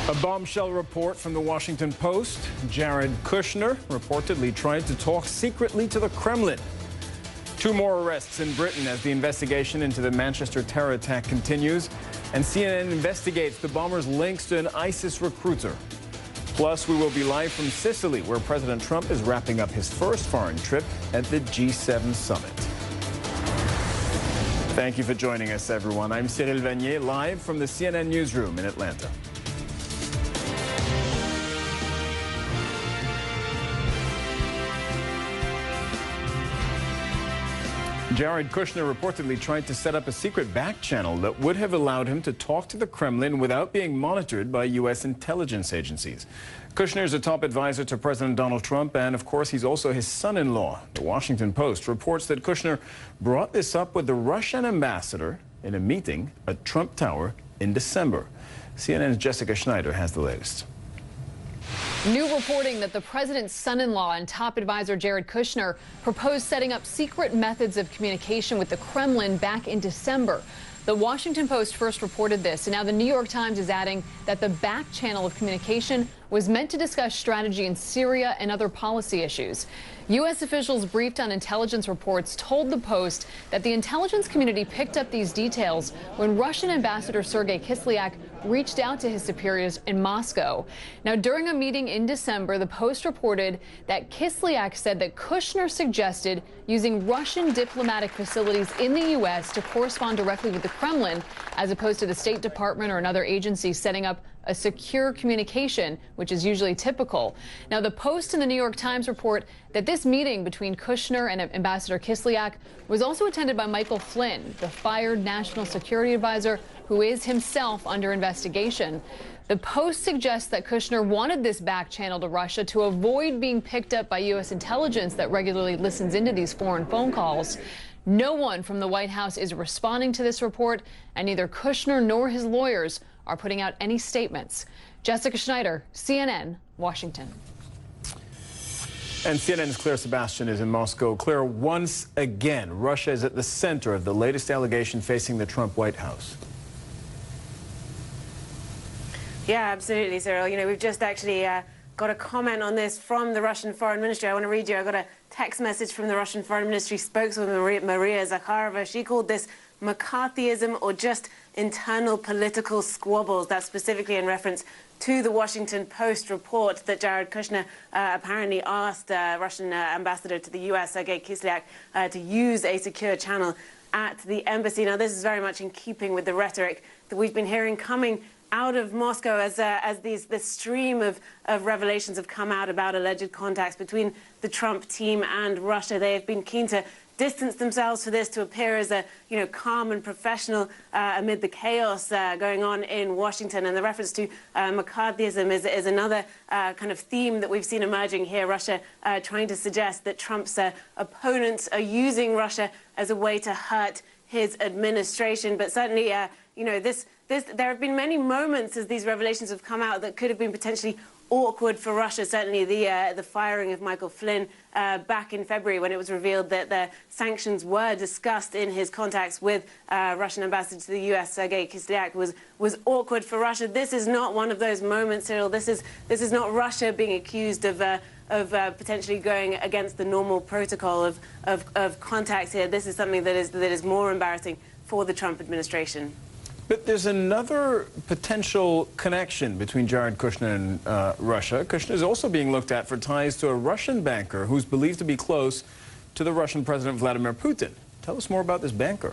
A bombshell report from the Washington Post. Jared Kushner reportedly tried to talk secretly to the Kremlin. 2 more arrests in Britain as the investigation into the Manchester terror attack continues. And CNN investigates the bomber's links to an ISIS recruiter. Plus, we will be live from Sicily, where President Trump is wrapping up his first foreign trip at the G7 summit. Thank you for joining us, everyone. I'm Cyril Vanier, live from the CNN newsroom in Atlanta. Jared Kushner reportedly tried to set up a secret back channel that would have allowed him to talk to the Kremlin without being monitored by U.S. intelligence agencies. Kushner is a top advisor to President Donald Trump, and of course he's also his son-in-law. The Washington Post reports that Kushner brought this up with the Russian ambassador in a meeting at Trump Tower in December. CNN's Jessica Schneider has the latest. New reporting that the president's son-in-law and top advisor Jared Kushner proposed setting up secret methods of communication with the Kremlin back in December. The Washington Post first reported this, and now the New York Times is adding that the back channel of communication was meant to discuss strategy in Syria and other policy issues. U.S. officials briefed on intelligence reports told the Post that the intelligence community picked up these details when Russian Ambassador Sergei Kislyak reached out to his superiors in Moscow. Now, during a meeting in December, the Post reported that Kislyak said that Kushner suggested using Russian diplomatic facilities in the U.S. to correspond directly with the Kremlin, as opposed to the State Department or another agency setting up a secure communication, which is usually typical. Now, the Post and the New York Times report that this meeting between Kushner and Ambassador Kislyak was also attended by Michael Flynn, the fired national security advisor, who is himself under investigation. The Post suggests that Kushner wanted this back channel to Russia to avoid being picked up by U.S. intelligence that regularly listens into these foreign phone calls. No one from the White House is responding to this report, and neither Kushner nor his lawyers are putting out any statements. Jessica Schneider, CNN, Washington. And CNN's Claire Sebastian is in Moscow. Claire, once again, Russia is at the center of the latest allegation facing the Trump White House. Yeah, absolutely, Cyril. You know, we've just actually got a comment on this from the Russian Foreign Ministry. I want to read you. I got a text message from the Russian Foreign Ministry spokeswoman, Maria Zakharova. She called this McCarthyism or just internal political squabbles. That's specifically in reference to the Washington Post report that Jared Kushner apparently asked Russian ambassador to the U.S., Sergei Kislyak, to use a secure channel at the embassy. Now, this is very much in keeping with the rhetoric that we've been hearing coming out of Moscow as this stream of revelations have come out about alleged contacts between the Trump team and Russia. They have been keen to distance themselves for this, to appear as a calm and professional amid the chaos going on in Washington. And the reference to McCarthyism is another kind of theme that we've seen emerging here. Russia trying to suggest that Trump's opponents are using Russia as a way to hurt his administration. But certainly, there have been many moments as these revelations have come out that could have been potentially awkward for Russia. Certainly the firing of Michael Flynn back in February, when it was revealed that the sanctions were discussed in his contacts with Russian ambassador to the U.S., Sergei Kislyak, was awkward for Russia. This is not one of those moments, Cyril. This is not Russia being accused of potentially going against the normal protocol of contacts here. This is something that is more embarrassing for the Trump administration. But there's another potential connection between Jared Kushner and Russia. Kushner is also being looked at for ties to a Russian banker who's believed to be close to the Russian President Vladimir Putin. Tell us more about this banker.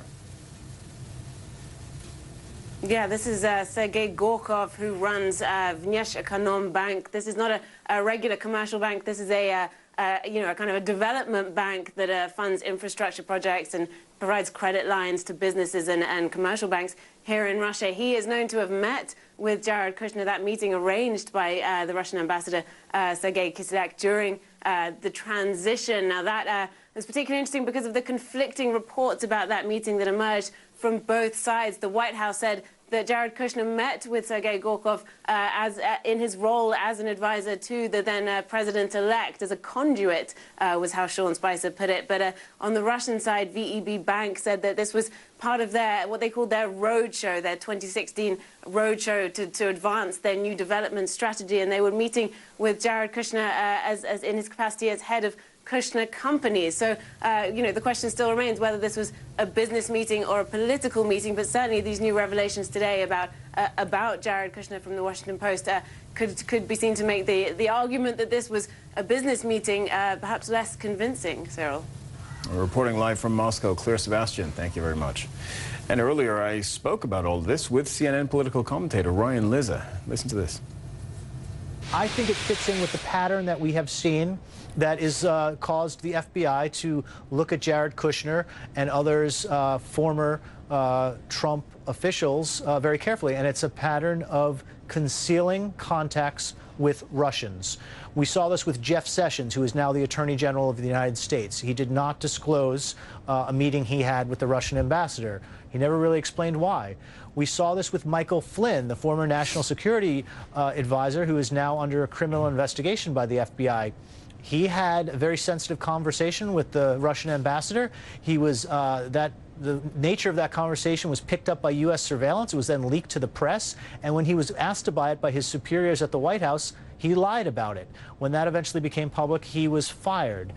Yeah, this is Sergei Gorkov, who runs Vneshekonom Bank. This is not a regular commercial bank. This is a kind of a development bank that funds infrastructure projects and provides credit lines to businesses and commercial banks here in Russia. He is known to have met with Jared Kushner, that meeting arranged by the Russian ambassador Sergei Kislyak during the transition. Now, that is particularly interesting because of the conflicting reports about that meeting that emerged from both sides. The White House said that Jared Kushner met with Sergei Gorkov in his role as an advisor to the then president-elect, as a conduit, was how Sean Spicer put it. But on the Russian side, VEB Bank said that this was part of their, what they called their roadshow, their 2016 roadshow to advance their new development strategy. And they were meeting with Jared Kushner as in his capacity as head of Kushner Companies. So, the question still remains whether this was a business meeting or a political meeting, but certainly these new revelations today about Jared Kushner from the Washington Post could be seen to make the argument that this was a business meeting perhaps less convincing, Cyril. Reporting live from Moscow, Claire Sebastian, thank you very much. And earlier I spoke about all this with CNN political commentator Ryan Lizza. Listen to this. I think it fits in with the pattern that we have seen that is caused the FBI to look at Jared Kushner and others, former Trump officials, very carefully. And it's a pattern of concealing contacts with Russians. We saw this with Jeff Sessions, who is now the Attorney General of the United States. He did not disclose a meeting he had with the Russian ambassador. He never really explained why. We saw this with Michael Flynn, the former national security advisor, who is now under a criminal investigation by the FBI. He had a very sensitive conversation with the Russian ambassador. He was the nature of that conversation was picked up by U.S. surveillance. It was then leaked to the press. And when he was asked to buy it by his superiors at the White House, he lied about it. When that eventually became public, he was fired.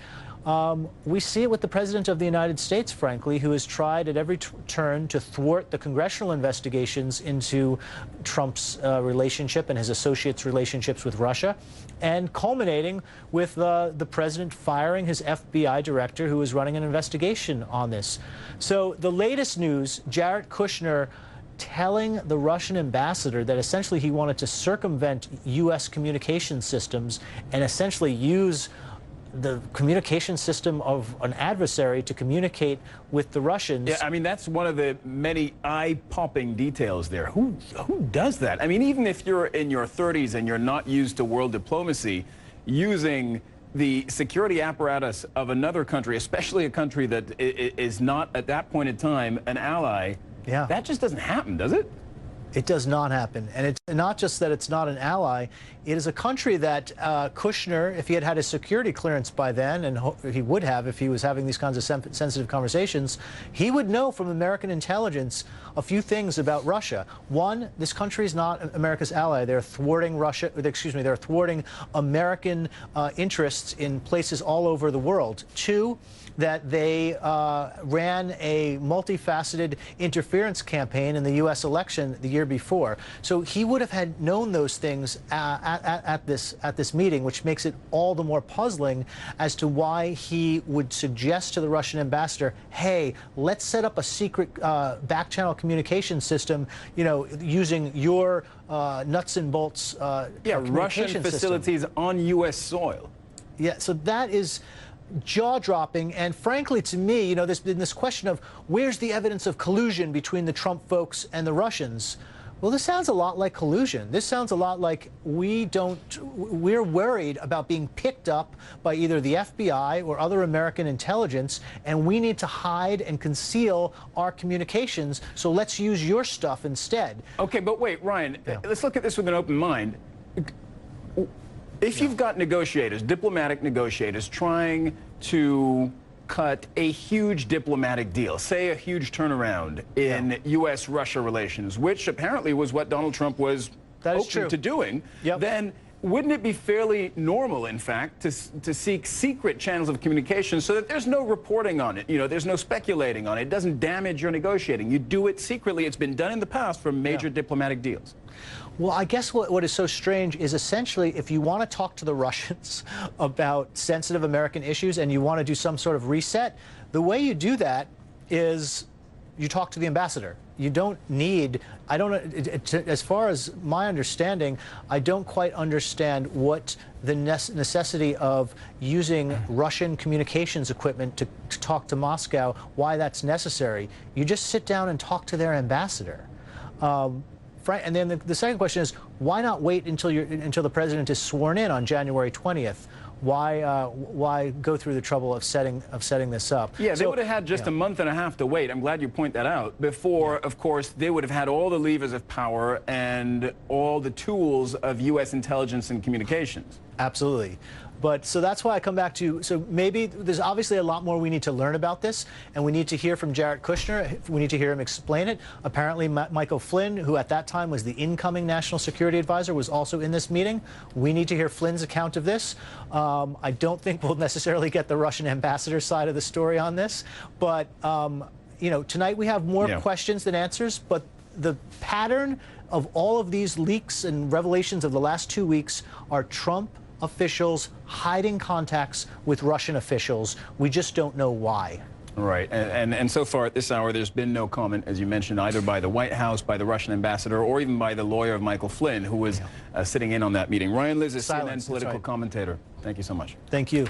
We see it with the President of the United States, frankly, who has tried at every turn to thwart the congressional investigations into Trump's relationship and his associates' relationships with Russia, and culminating with the President firing his FBI director who was running an investigation on this. So the latest news, Jared Kushner telling the Russian ambassador that essentially he wanted to circumvent U.S. communication systems and essentially use the communication system of an adversary to communicate with the Russians. Yeah, I mean, that's one of the many eye-popping details there. Who does that? I mean, even if you're in your 30s and you're not used to world diplomacy, using the security apparatus of another country, especially a country that is not at that point in time an ally, yeah, that just doesn't happen, does it? It does not happen. And it's not just that it's not an ally. It is a country that Kushner, if he had had his security clearance by then, and he would have if he was having these kinds of sensitive conversations, he would know from American intelligence a few things about Russia. One, this country is not America's ally. They're thwarting they're thwarting American interests in places all over the world. Two, that they ran a multifaceted interference campaign in the U.S. election the year before. So he would have had known those things at this meeting, which makes it all the more puzzling as to why he would suggest to the Russian ambassador, hey, let's set up a secret back-channel communication system, using your nuts and bolts Russian facilities on U.S. soil. Yeah, so that is jaw-dropping, and frankly, to me, there's been this question of where's the evidence of collusion between the Trump folks and the Russians. Well, this sounds a lot like collusion. This sounds a lot like we're worried about being picked up by either the FBI or other American intelligence, and we need to hide and conceal our communications, so let's use your stuff instead. Okay, but wait, Ryan, let's look at this with an open mind. If you've got negotiators, diplomatic negotiators, trying to cut a huge diplomatic deal, say a huge turnaround in U.S.-Russia relations, which apparently was what Donald Trump was open to doing, then wouldn't it be fairly normal, in fact, to seek secret channels of communication so that there's no reporting on it, there's no speculating on it, it doesn't damage your negotiating. You do it secretly. It's been done in the past for major diplomatic deals. Well, I guess what is so strange is essentially if you want to talk to the Russians about sensitive American issues and you want to do some sort of reset, the way you do that is you talk to the ambassador. You don't need, as far as my understanding, I don't quite understand what the necessity of using Russian communications equipment to talk to Moscow, why that's necessary. You just sit down and talk to their ambassador. And then the second question is, why not wait until the president is sworn in on January 20th? why go through the trouble of setting this up? Yeah, they would have had just a month and a half to wait. I'm glad you point that out. Before, of course, they would have had all the levers of power and all the tools of U.S. intelligence and communications. Absolutely. But so that's why I come back to, so maybe there's obviously a lot more we need to learn about this, and we need to hear from Jared Kushner. We need to hear him explain it. Apparently, Michael Flynn, who at that time was the incoming national security advisor, was also in this meeting. We need to hear Flynn's account of this. I don't think we'll necessarily get the Russian ambassador's side of the story on this, but you know, tonight we have more questions than answers, but the pattern of all of these leaks and revelations of the last 2 weeks are Trump officials hiding contacts with Russian officials. We just don't know why. Right, and so far at this hour, there's been no comment, as you mentioned, either by the White House, by the Russian ambassador, or even by the lawyer of Michael Flynn, who was sitting in on that meeting. Ryan Liz is CNN political commentator. Thank you so much. Thank you.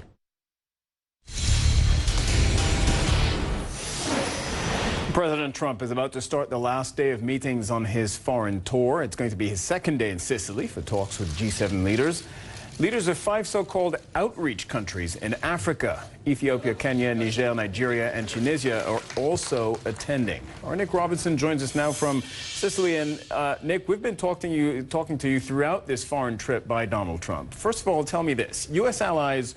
President Trump is about to start the last day of meetings on his foreign tour. It's going to be his second day in Sicily for talks with G7 leaders. Leaders of 5 so-called outreach countries in Africa, Ethiopia, Kenya, Niger, Nigeria, and Tunisia are also attending. Our Nick Robinson joins us now from Sicily. And Nick, we've been talking to you throughout this foreign trip by Donald Trump. First of all, tell me this. U.S. allies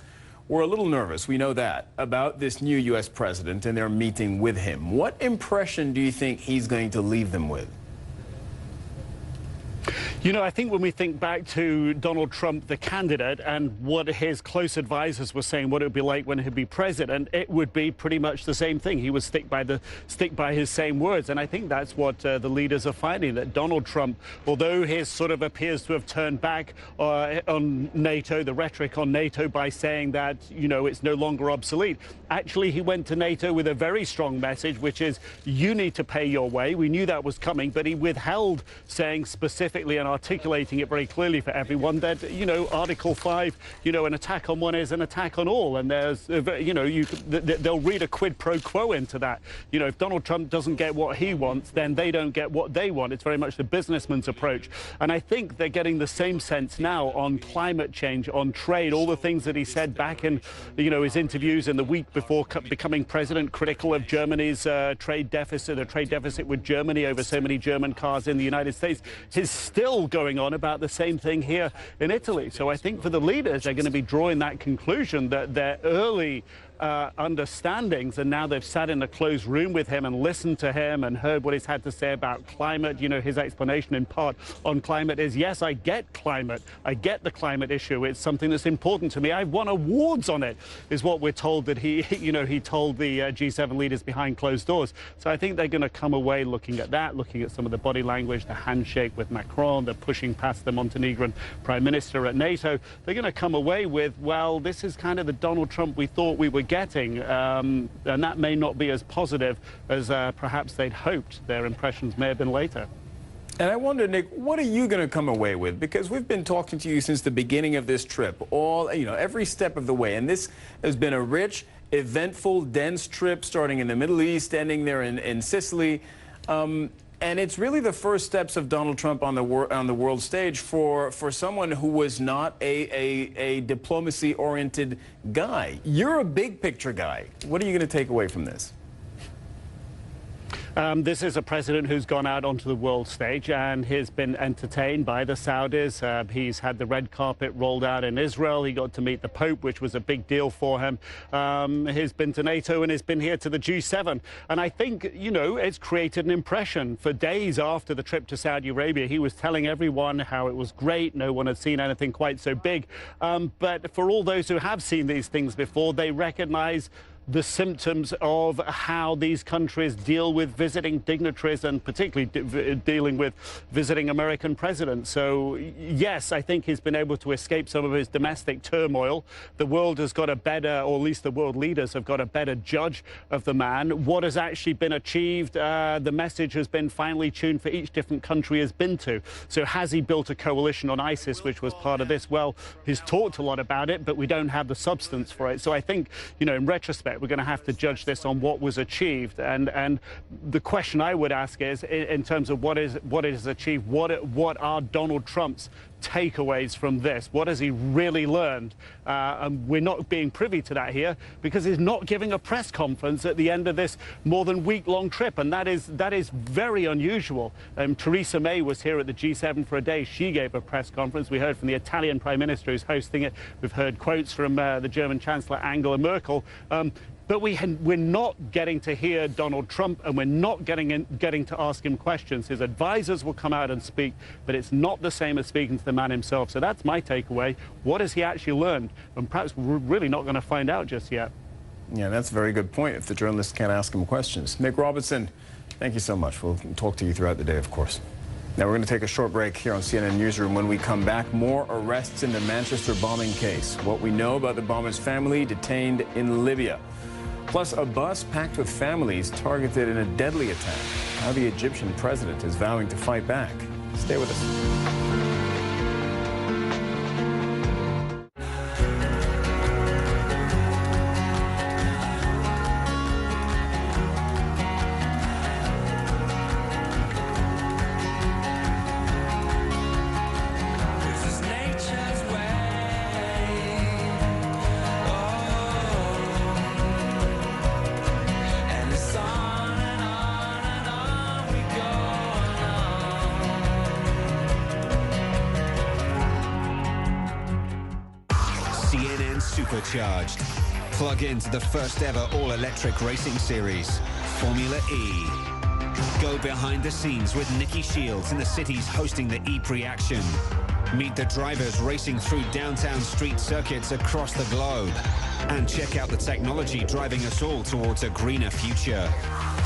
were a little nervous, we know that, about this new U.S. president and their meeting with him. What impression do you think he's going to leave them with? You know, I think when we think back to Donald Trump, the candidate, and what his close advisors were saying, what it would be like when he'd be president, it would be pretty much the same thing. He would stick by his same words. And I think that's what the leaders are finding, that Donald Trump, although he sort of appears to have turned back on NATO, the rhetoric on NATO, by saying that, you know, it's no longer obsolete, actually he went to NATO with a very strong message, which is you need to pay your way. We knew that was coming, but he withheld saying specifically and articulating it very clearly for everyone that, you know, Article 5, you know, an attack on one is an attack on all. And there's, you know, they'll read a quid pro quo into that. You know, if Donald Trump doesn't get what he wants, then they don't get what they want. It's very much the businessman's approach. And I think they're getting the same sense now on climate change, on trade, all the things that he said back in, you know, his interviews in the week before becoming president, critical of Germany's trade deficit, a trade deficit with Germany over so many German cars in the United States, is still going on about the same thing here in Italy. So I think for the leaders, they're going to be drawing that conclusion that their early understandings, and now they've sat in a closed room with him and listened to him and heard what he's had to say about climate. You know, his explanation in part on climate is, yes, I get climate. I get the climate issue. It's something that's important to me. I've won awards on it, is what we're told that he, you know, he told the G7 leaders behind closed doors. So I think they're going to come away looking at that, looking at some of the body language, the handshake with Macron, the pushing past the Montenegrin prime minister at NATO. They're going to come away with, well, this is kind of the Donald Trump we thought we were getting, and that may not be as positive as perhaps they'd hoped. Their impressions may have been later. And I wonder, Nick, what are you going to come away with? Because we've been talking to you since the beginning of this trip, every step of the way. And this has been a rich, eventful, dense trip, starting in the Middle East, ending there in Sicily. And it's really the first steps of Donald Trump on the world stage for someone who was not a diplomacy-oriented guy. You're a big-picture guy. What are you going to take away from this? This is a president who's gone out onto the world stage and has been entertained by the Saudis. He's had the red carpet rolled out in Israel. He got to meet the Pope, which was a big deal for him. He's been to NATO and he's been here to the G7. And I think, you know, it's created an impression. For days after the trip to Saudi Arabia, he was telling everyone how it was great. No one had seen anything quite so big. But for all those who have seen these things before, they recognize the symptoms of how these countries deal with visiting dignitaries and particularly dealing with visiting American presidents. So, yes, I think he's been able to escape some of his domestic turmoil. The world has got a better, or at least the world leaders have got a better judge of the man. What has actually been achieved, the message has been finely tuned for each different country has been to. So has he built a coalition on ISIS, which was part of this? Well, he's talked a lot about it, but we don't have the substance for it. So I think, you know, in retrospect, we're going to have to judge this on what was achieved. And the question I would ask is, in terms of what is achieved, what are Donald Trump's takeaways from this? What has he really learned? And we're not being privy to that here because he's not giving a press conference at the end of this more than week-long trip, and that is very unusual. Theresa May was here at the G7 for a day. She gave a press conference. We heard from the Italian Prime Minister who's hosting it. We've heard quotes from the German Chancellor Angela Merkel. But we're not getting to hear Donald Trump, and we're not getting to ask him questions. His advisors will come out and speak, but it's not the same as speaking to the man himself. So that's my takeaway. What has he actually learned? And perhaps we're really not going to find out just yet. Yeah, that's a very good point if the journalists can't ask him questions. Mick Robinson, thank you so much. We'll talk to you throughout the day, of course. Now, we're going to take a short break here on CNN Newsroom. When we come back, more arrests in the Manchester bombing case. What we know about the bomber's family detained in Libya. Plus, a bus packed with families targeted in a deadly attack. How the Egyptian president is vowing to fight back. Stay with us. Supercharged. Plug into the first ever all-electric racing series, Formula E. Go behind the scenes with Nikki Shields in the cities hosting the E-Prix action. Meet the drivers racing through downtown street circuits across the globe. And check out the technology driving us all towards a greener future.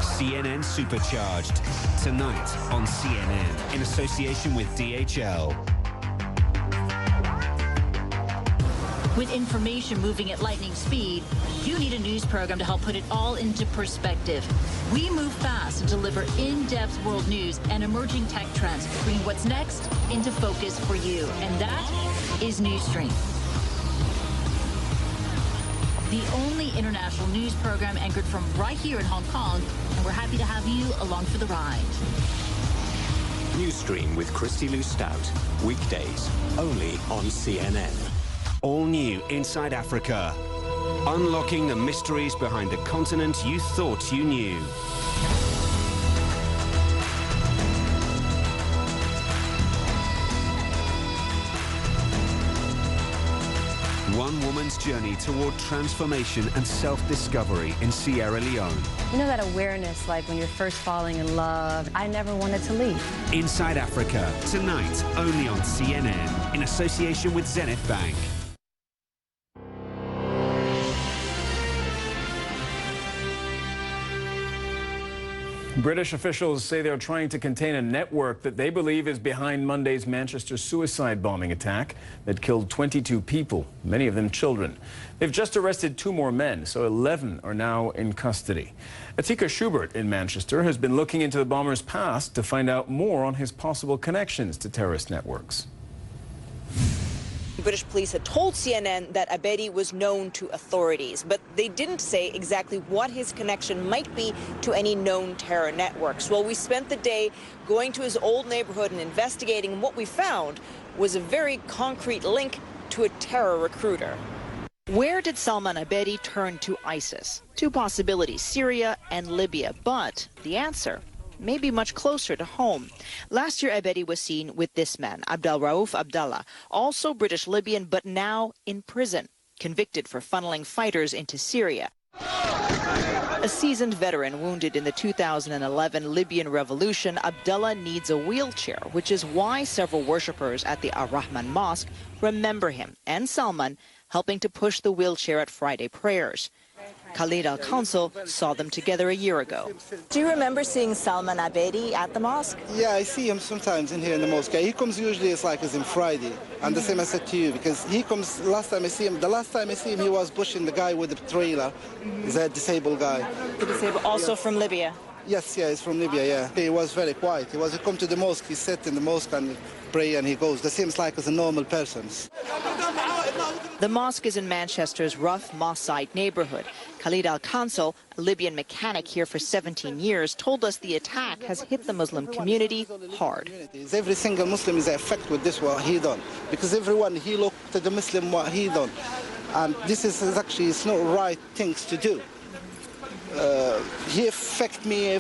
CNN Supercharged. Tonight on CNN in association with DHL. With information moving at lightning speed, you need a news program to help put it all into perspective. We move fast and deliver in-depth world news and emerging tech trends, bringing what's next into focus for you. And that is Newsstream, the only international news program anchored from right here in Hong Kong. And we're happy to have you along for the ride. Newsstream with Christy Lou Stout. Weekdays, only on CNN. All new Inside Africa. Unlocking the mysteries behind the continent you thought you knew. One woman's journey toward transformation and self-discovery in Sierra Leone. You know that awareness, like when you're first falling in love? I never wanted to leave. Inside Africa, tonight, only on CNN, in association with Zenith Bank. British officials say they're trying to contain a network that they believe is behind Monday's Manchester suicide bombing attack that killed 22 people, many of them children. They've just arrested 2 more men, so 11 are now in custody. Atika Schubert in Manchester has been looking into the bomber's past to find out more on his possible connections to terrorist networks. British police had told CNN that Abedi was known to authorities, but they didn't say exactly what his connection might be to any known terror networks. Well, we spent the day going to his old neighborhood and investigating, and what we found was a very concrete link to a terror recruiter. Where did Salman Abedi turn to ISIS? 2 possibilities, Syria and Libya, but the answer may be much closer to home. Last year, Abedi was seen with this man, Abdel Rauf Abdallah, also British Libyan, but now in prison, convicted for funneling fighters into Syria. A seasoned veteran wounded in the 2011 Libyan revolution, Abdallah needs a wheelchair, which is why several worshippers at the Ar-Rahman Mosque remember him and Salman helping to push the wheelchair at Friday prayers. Khalid Al-Council saw them together a year ago. Do you remember seeing Salman Abedi at the mosque? Yeah, I see him sometimes in here in the mosque. He comes usually as in Friday. And the same I said to you, because he comes, the last time I see him, he was pushing the guy with the trailer. He's a disabled guy. Also from Libya? Yes, yeah, he's from Libya, yeah. He was very quiet. He come to the mosque, he sat in the mosque and pray and he goes. That seems like as a normal person. The mosque is in Manchester's rough Moss Side neighborhood. Khalid Al-Kansal, a Libyan mechanic here for 17 years, told us the attack has hit the Muslim community hard. Every single Muslim is affected with this, what he done. Because everyone, he looked at the Muslim, what he done. And this is actually, it's not right things to do. He affect me,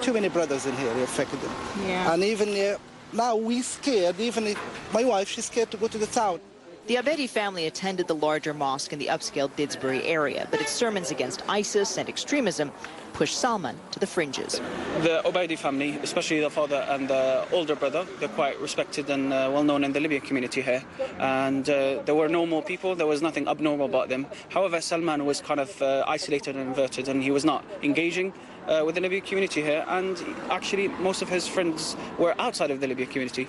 too many brothers in here, he affected them. Yeah. And even now we scared, even my wife, she's scared to go to the town. The Abedi family attended the larger mosque in the upscale Didsbury area, but its sermons against ISIS and extremism pushed Salman to the fringes. The Obaidi family, especially the father and the older brother, they're quite respected and well-known in the Libyan community here. And there were normal people, there was nothing abnormal about them. However, Salman was kind of isolated and inverted, and he was not engaging with the Libyan community here, and actually most of his friends were outside of the Libyan community.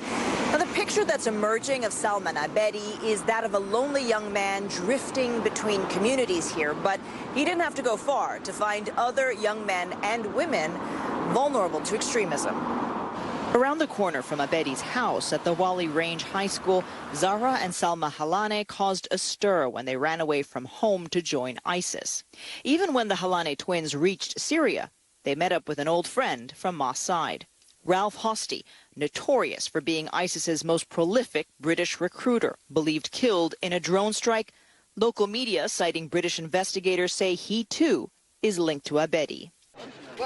Now, the picture that's emerging of Salman Abedi is that of a lonely young man drifting between communities here, but he didn't have to go far to find other young men and women vulnerable to extremism. Around the corner from Abedi's house at the Wali Range High School, Zahra and Salma Halane caused a stir when they ran away from home to join ISIS. Even when the Halane twins reached Syria, they met up with an old friend from Moss Side, Ralph Hosty, notorious for being ISIS's most prolific British recruiter, believed killed in a drone strike. Local media, citing British investigators, say he too is linked to Abedi.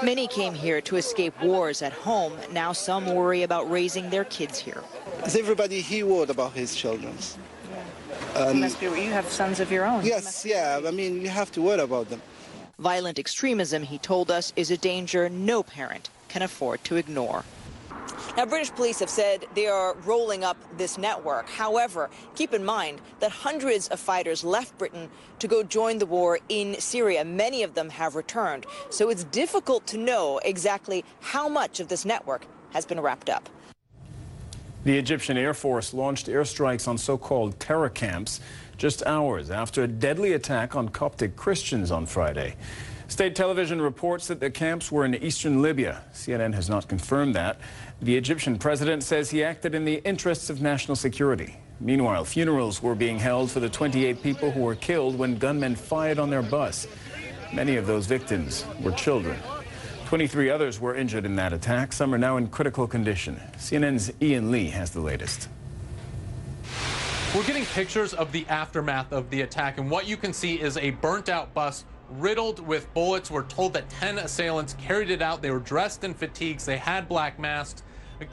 Many came here to escape wars at home. Now some worry about raising their kids here. Is everybody he worried about his children? You have sons of your own. Yes, yeah, I mean, you have to worry about them. Violent extremism, he told us, is a danger no parent can afford to ignore. Now, British police have said they are rolling up this network. However, keep in mind that hundreds of fighters left Britain to go join the war in Syria. Many of them have returned. So it's difficult to know exactly how much of this network has been wrapped up. The Egyptian Air Force launched airstrikes on so-called terror camps just hours after a deadly attack on Coptic Christians on Friday. State television reports that the camps were in eastern Libya. CNN has not confirmed that. The Egyptian president says he acted in the interests of national security. Meanwhile, funerals were being held for the 28 people who were killed when gunmen fired on their bus. Many of those victims were children. 23 others were injured in that attack. Some are now in critical condition. CNN's Ian Lee has the latest. We're getting pictures of the aftermath of the attack, and what you can see is a burnt-out bus riddled with bullets. We're told that 10 assailants carried it out. They were dressed in fatigues. They had black masks.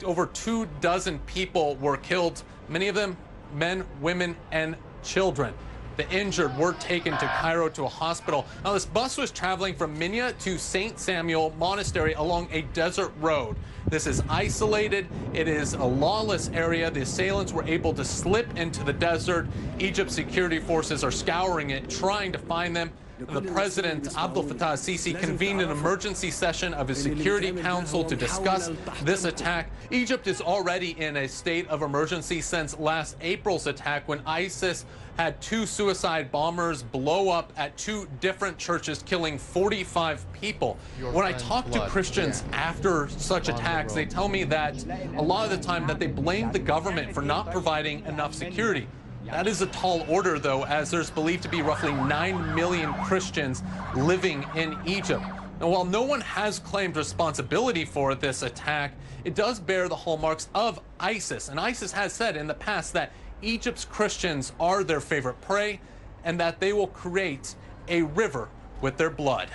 Over 24 people were killed, many of them men, women, and children. The injured were taken to Cairo to a hospital. Now, this bus was traveling from Minya to St. Samuel Monastery along a desert road. This is isolated. It is a lawless area. The assailants were able to slip into the desert. Egypt's security forces are scouring it, trying to find them. The president, Abdel Fattah al-Sisi, convened an emergency session of his Security Council to discuss this attack. Egypt is already in a state of emergency since last April's attack, when ISIS had 2 suicide bombers blow up at 2 different churches, killing 45 people. When I talk to Christians after such attacks, they tell me that a lot of the time that they blame the government for not providing enough security. That is a tall order, though, as there's believed to be roughly 9 million Christians living in Egypt. Now, while no one has claimed responsibility for this attack, it does bear the hallmarks of ISIS. And ISIS has said in the past that Egypt's Christians are their favorite prey and that they will create a river with their blood.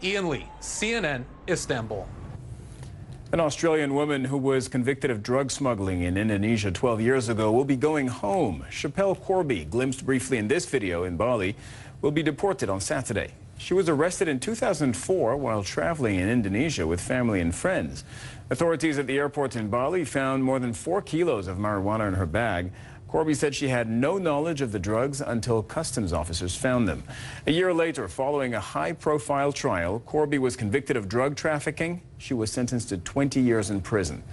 Ian Lee, CNN, Istanbul. An Australian woman who was convicted of drug smuggling in Indonesia 12 years ago will be going home. Chappelle Corby, glimpsed briefly in this video in Bali, will be deported on Saturday. She was arrested in 2004 while traveling in Indonesia with family and friends. Authorities at the airport in Bali found more than 4 kilos of marijuana in her bag. Corby said she had no knowledge of the drugs until customs officers found them. A year later, following a high-profile trial, Corby was convicted of drug trafficking. She was sentenced to 20 years in prison.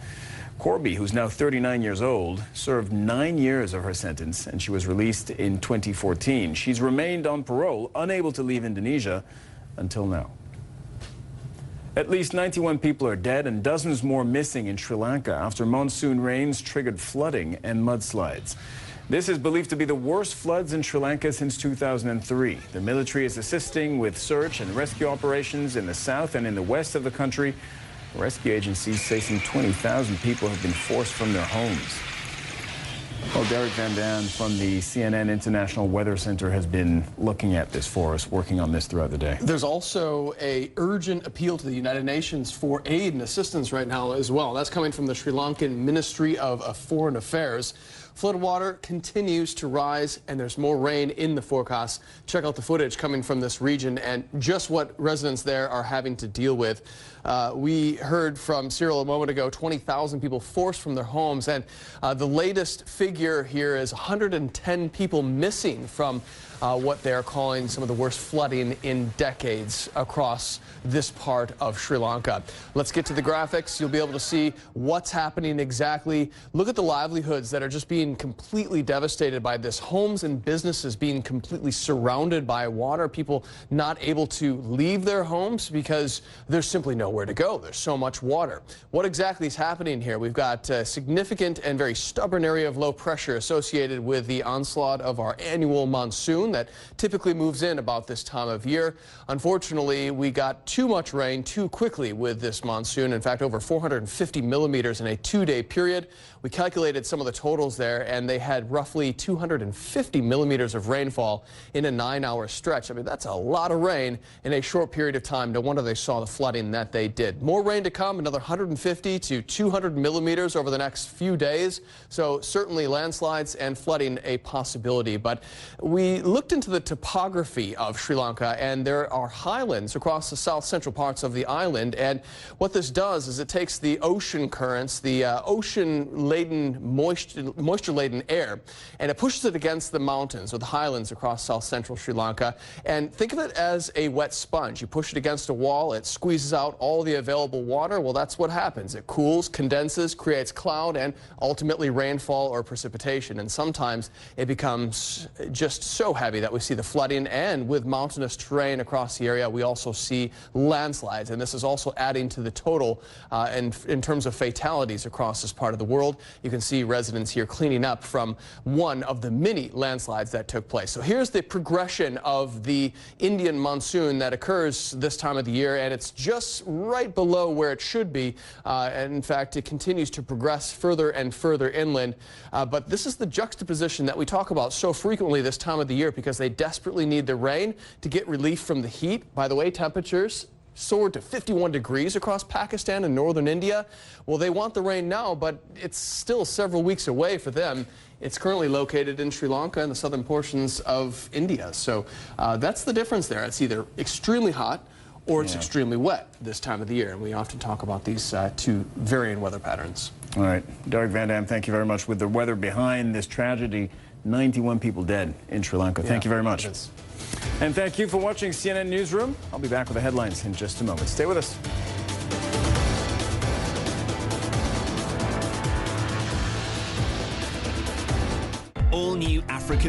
Corby, who's now 39 years old, served 9 years of her sentence, and she was released in 2014. She's remained on parole, unable to leave Indonesia until now. At least 91 people are dead and dozens more missing in Sri Lanka after monsoon rains triggered flooding and mudslides. This is believed to be the worst floods in Sri Lanka since 2003. The military is assisting with search and rescue operations in the south and in the west of the country. Rescue agencies say some 20,000 people have been forced from their homes. Well, Derek Van Dam from the CNN International Weather Center has been looking at this for us, working on this throughout the day. There's also an urgent appeal to the United Nations for aid and assistance right now as well. That's coming from the Sri Lankan Ministry of Foreign Affairs. Floodwater continues to rise, and there's more rain in the forecast. Check out the footage coming from this region and just what residents there are having to deal with. We heard from Cyril a moment ago, 20,000 people forced from their homes, and the latest figure here is 110 people missing from what they're calling some of the worst flooding in decades across this part of Sri Lanka. Let's get to the graphics. You'll be able to see what's happening exactly. Look at the livelihoods that are just being completely devastated by this. Homes and businesses being completely surrounded by water. People not able to leave their homes because there's simply nowhere to go. There's so much water. What exactly is happening here? We've got a significant and very stubborn area of low pressure associated with the onslaught of our annual monsoon that typically moves in about this time of year. Unfortunately, we got too much rain too quickly with this monsoon. In fact, over 450 millimeters in a 2-day period. We calculated some of the totals there, and they had roughly 250 millimeters of rainfall in a 9-hour stretch. I mean, that's a lot of rain in a short period of time. No wonder they saw the flooding that they did. More rain to come, another 150 to 200 millimeters over the next few days. So certainly landslides and flooding a possibility. But we looked into the topography of Sri Lanka, and there are highlands across the south central parts of the island. And what this does is it takes the ocean currents, the ocean-laden, moisture-laden air, and it pushes it against the mountains or the highlands across south central Sri Lanka. And think of it as a wet sponge. You push it against a wall, it squeezes out all the available water. Well, that's what happens. It cools, condenses, creates cloud, and ultimately rainfall or precipitation. And sometimes it becomes just so heavy that we see the flooding, and with mountainous terrain across the area, we also see landslides. And this is also adding to the total in terms of fatalities across this part of the world. You can see residents here cleaning up from one of the many landslides that took place. So here's the progression of the Indian monsoon that occurs this time of the year, and it's just right below where it should be. And in fact, it continues to progress further and further inland. But this is the juxtaposition that we talk about so frequently this time of the year, because they desperately need the rain to get relief from the heat. By the way, temperatures soared to 51 degrees across Pakistan and northern India. Well, they want the rain now, but it's still several weeks away for them. It's currently located in Sri Lanka and the southern portions of India. So that's the difference there. It's either extremely hot or it's extremely wet this time of the year. And we often talk about these two varying weather patterns. All right. Derek Van Dam, thank you very much. With the weather behind this tragedy, 91 people dead in Sri Lanka. Thank you very much. And thank you for watching CNN Newsroom. I'll be back with the headlines in just a moment. Stay with us. All new African